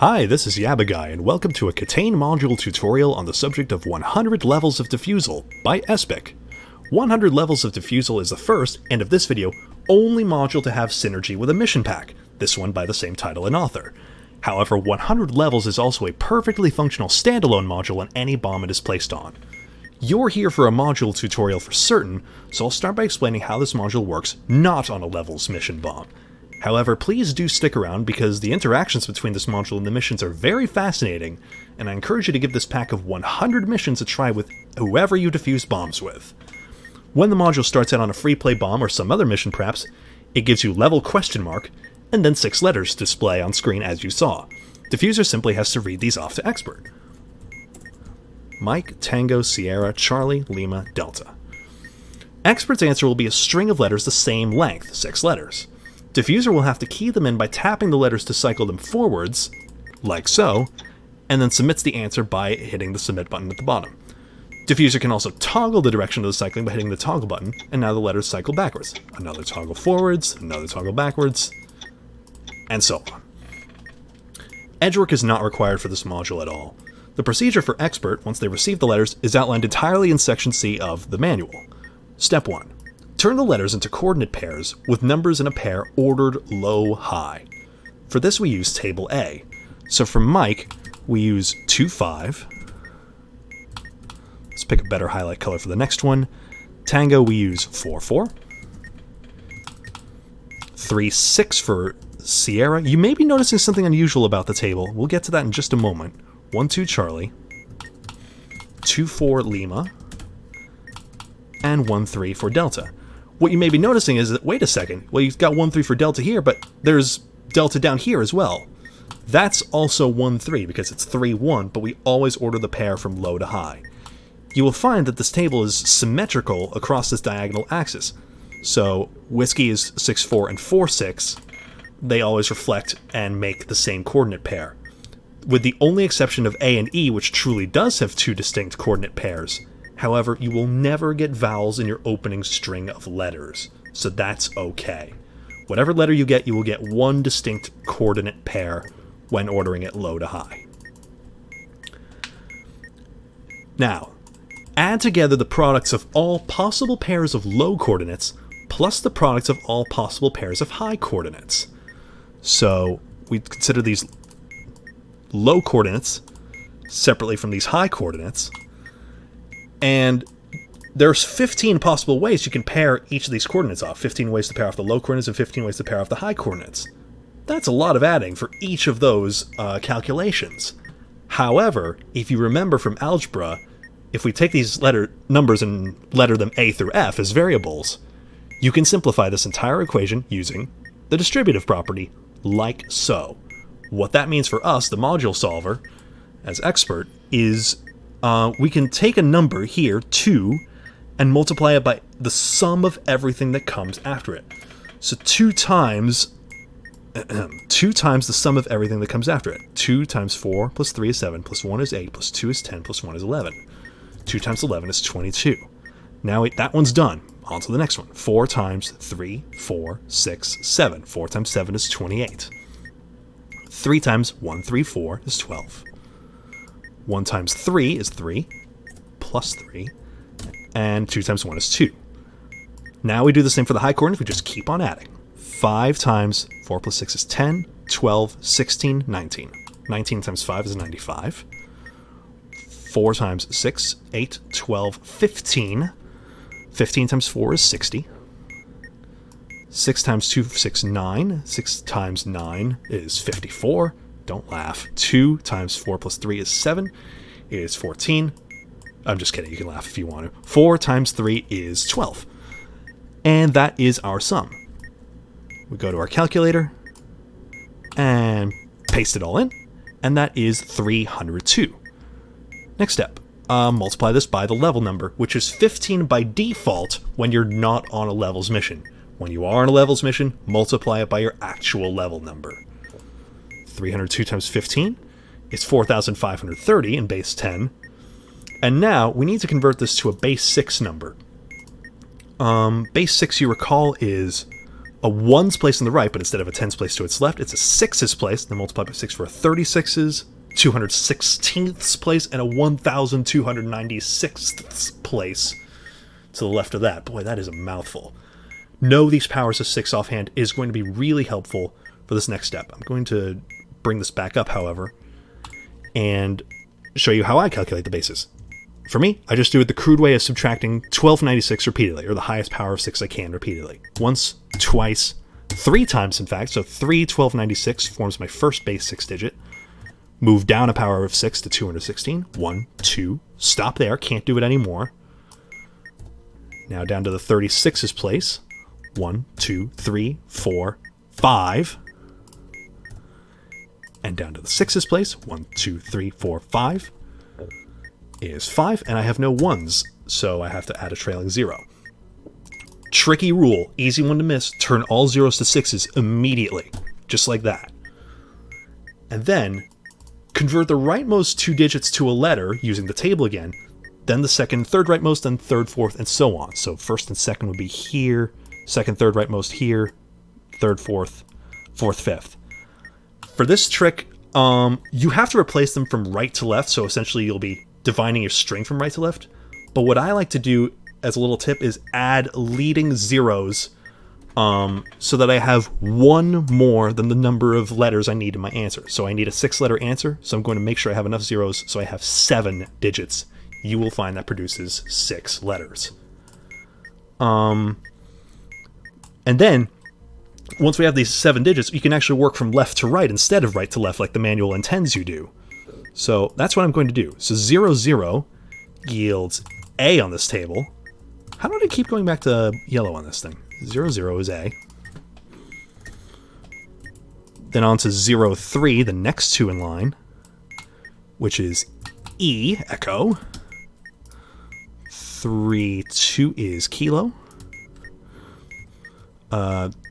Hi, this is Yabaguy, and welcome to a KTANE module tutorial on the subject of 100 Levels of Defusal by Espic. 100 Levels of Defusal is the first, and of this video, only module to have synergy with a mission pack, this one by the same title and author. However, 100 Levels is also a perfectly functional standalone module on any bomb it is placed on. You're here for a module tutorial for certain, so I'll start by explaining how this module works not on a Levels mission bomb. However, please do stick around because the interactions between this module and the missions are very fascinating, and I encourage you to give this pack of 100 missions a try with whoever you defuse bombs with. When the module starts out on a free play bomb or some other mission perhaps, it gives you level ? And then 6 letters display on screen as you saw. Diffuser simply has to read these off to Expert. Mike, Tango, Sierra, Charlie, Lima, Delta. Expert's answer will be a string of letters the same length, 6 letters. Diffuser will have to key them in by tapping the letters to cycle them forwards, like so, and then submits the answer by hitting the submit button at the bottom. Diffuser can also toggle the direction of the cycling by hitting the toggle button, and now the letters cycle backwards. Another toggle forwards, another toggle backwards, and so on. Edgework is not required for this module at all. The procedure for Expert, once they receive the letters, is outlined entirely in Section C of the manual. Step 1. Turn the letters into coordinate pairs with numbers in a pair ordered low-high. For this we use Table A. So for Mike, we use 2-5. Let's pick a better highlight color for the next one. Tango, we use 4-4. 3-6 for Sierra. You may be noticing something unusual about the table. We'll get to that in just a moment. 1-2 Charlie. 2-4 Lima. And 1-3 for Delta. What you may be noticing is that, wait a second, well, you've got 1-3 for Delta here, but there's Delta down here as well. That's also 1-3 because it's 3-1, but we always order the pair from low to high. You will find that this table is symmetrical across this diagonal axis. So Whiskey is 6-4 and 4-6. They always reflect and make the same coordinate pair. With the only exception of A and E, which truly does have 2 distinct coordinate pairs. However, you will never get vowels in your opening string of letters, so that's okay. Whatever letter you will get 1 distinct coordinate pair when ordering it low to high. Now, add together the products of all possible pairs of low coordinates plus the products of all possible pairs of high coordinates. So, we consider these low coordinates separately from these high coordinates. And there's 15 possible ways you can pair each of these coordinates off. 15 ways to pair off the low coordinates and 15 ways to pair off the high coordinates. That's a lot of adding for each of those calculations. However, if you remember from algebra, if we take these numbers and letter them A through F as variables, you can simplify this entire equation using the distributive property, like so. What that means for us, the module solver, as Expert, is we can take a number here, 2, and multiply it by the sum of everything that comes after it. So 2 times the sum of everything that comes after it. 2 times 4 plus 3 is 7, plus 1 is 8, plus 2 is 10, plus 1 is 11. 2 times 11 is 22. Now that one's done. On to the next one. 4 times 3, 4, 6, 7. 4 times 7 is 28. 3 times 1, 3, 4 is 12. 1 times 3 is 3, plus 3, and 2 times 1 is 2. Now we do the same for the high coordinates, we just keep on adding. 5 times 4 plus 6 is 10, 12, 16, 19. 19 times 5 is 95. 4 times 6, 8, 12, 15. 15 times 4 is 60. 6 times 2, 6, 9. 6 times 9 is 54. Don't laugh. 2 times 4 plus 3 is 7. It is 14. I'm just kidding. You can laugh if you want to. 4 times 3 is 12. And that is our sum. We go to our calculator and paste it all in. And that is 302. Next step. Multiply this by the level number, which is 15 by default when you're not on a levels mission. When you are on a levels mission, multiply it by your actual level number. 302 times 15 is 4,530 in base 10. And now we need to convert this to a base 6 number. Base 6, you recall, is a 1's place on the right, but instead of a 10's place to its left, it's a 6's place. Then multiply by 6 for a 36's, 216th place, and a 1296th place to the left of that. Boy, that is a mouthful. Know these powers of 6 offhand is going to be really helpful for this next step. I'm going to bring this back up, however, and show you how I calculate the bases. For me, I just do it the crude way of subtracting 1296 repeatedly, or the highest power of 6 I can repeatedly. Once, twice, 3 times in fact, so 3 1296 forms my first base 6 digit. Move down a power of 6 to 216. 1, 2, stop there, can't do it anymore. Now down to the 36's place. 1, 2, 3, 4, 5. And down to the 6's place. 1, 2, 3, 4, 5 is 5, and I have no 1's, so I have to add a trailing 0. Tricky rule, easy one to miss, turn all 0's to 6's immediately, just like that. And then, convert the rightmost 2 digits to a letter using the table again, then the second, third rightmost, then third, fourth, and so on. So first and second would be here, second, third rightmost here, third, fourth, fourth, fifth. For this trick, you have to replace them from right to left, so essentially you'll be dividing your string from right to left. But what I like to do as a little tip is add leading zeros so that I have one more than the number of letters I need in my answer. So I need a 6-letter answer, so I'm going to make sure I have enough zeros so I have 7 digits. You will find that produces 6 letters. And then, once we have these 7 digits, you can actually work from left to right instead of right to left like the manual intends you do. So that's what I'm going to do. So 0, 0 yields A on this table. How do I keep going back to yellow on this thing? 0, 0 is A. Then on to 0, 3, the next 2 in line, which is E, echo. 3, 2 is kilo.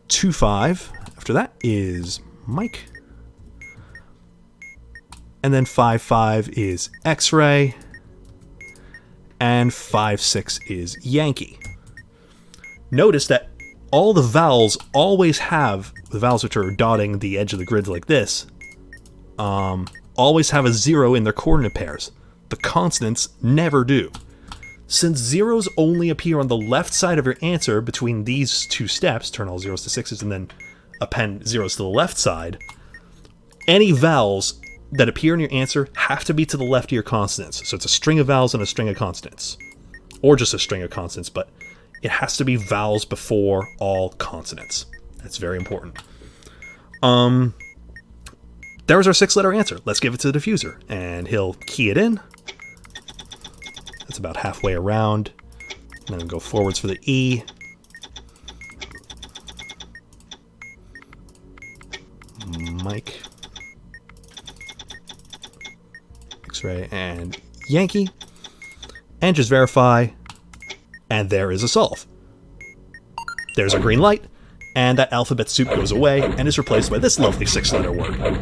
2, 5, after that is Mike. And then 5, 5 is X-ray. And 5, 6 is Yankee. Notice that all the vowels always have, the vowels which are dotting the edge of the grid like this, always have a 0 in their coordinate pairs. The consonants never do. Since zeros only appear on the left side of your answer between these 2 steps, turn all 0's to 6's and then append 0's to the left side, any vowels that appear in your answer have to be to the left of your consonants. So it's a string of vowels and a string of consonants. Or just a string of consonants, but it has to be vowels before all consonants. That's very important. There's our 6-letter answer. Let's give it to the diffuser. And he'll key it in. That's about halfway around. And then go forwards for the E. Mike. X-ray and Yankee. And just verify. And there is a solve. There's our green light. And that alphabet soup goes away and is replaced by this lovely 6-letter word.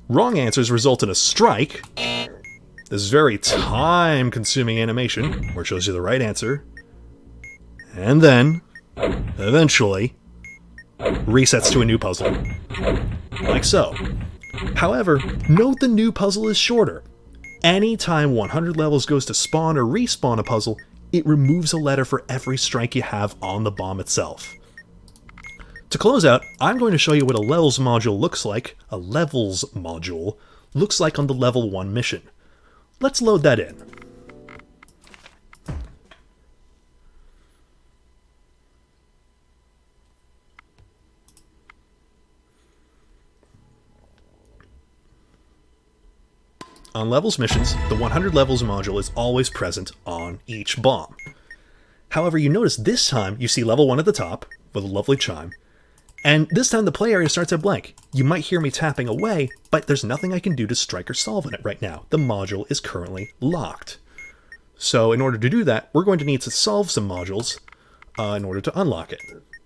Wrong answers result in a strike. This very time-consuming animation, where it shows you the right answer, and then, eventually, resets to a new puzzle, like so. However, note the new puzzle is shorter. Anytime 100 levels goes to spawn or respawn a puzzle, it removes a letter for every strike you have on the bomb itself. To close out, I'm going to show you what a levels module looks like, on the level 1 mission. Let's load that in. On levels missions, the 100 levels module is always present on each bomb. However, you notice this time you see level 1 at the top, with a lovely chime, and this time the play area starts at blank. You might hear me tapping away, but there's nothing I can do to strike or solve on it right now. The module is currently locked. So in order to do that, we're going to need to solve some modules in order to unlock it.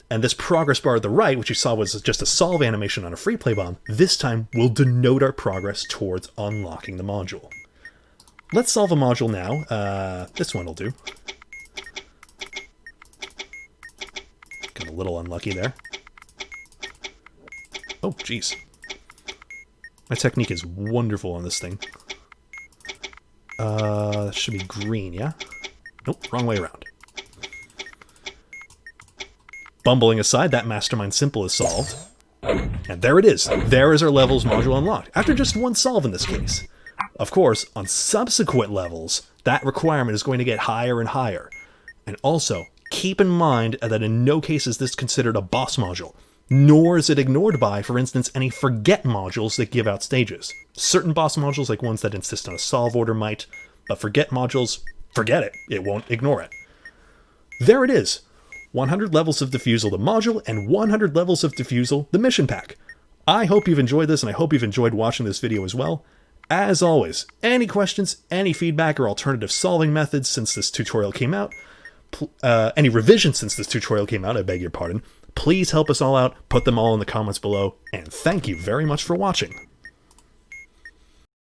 And this progress bar at the right, which you saw was just a solve animation on a free play bomb, this time will denote our progress towards unlocking the module. Let's solve a module now. This one will do. Got a little unlucky there. Oh, jeez. My technique is wonderful on this thing. That should be green, yeah? Nope, wrong way around. Bumbling aside, that mastermind simple is solved. And there it is. There is our levels module unlocked, after just one solve in this case. Of course, on subsequent levels, that requirement is going to get higher and higher. And also, keep in mind that in no case is this considered a boss module, nor is it ignored by, for instance, any forget modules that give out stages. Certain boss modules, like ones that insist on a solve order, might, but forget modules, forget it. It won't ignore it. There it is. 100 levels of Defusal, the module, and 100 levels of Defusal, the mission pack. I hope you've enjoyed this, and I hope you've enjoyed watching this video as well. As always, any questions, any feedback, or alternative solving methods since this tutorial came out, any revisions since this tutorial came out, I beg your pardon, please help us all out, put them all in the comments below, and thank you very much for watching.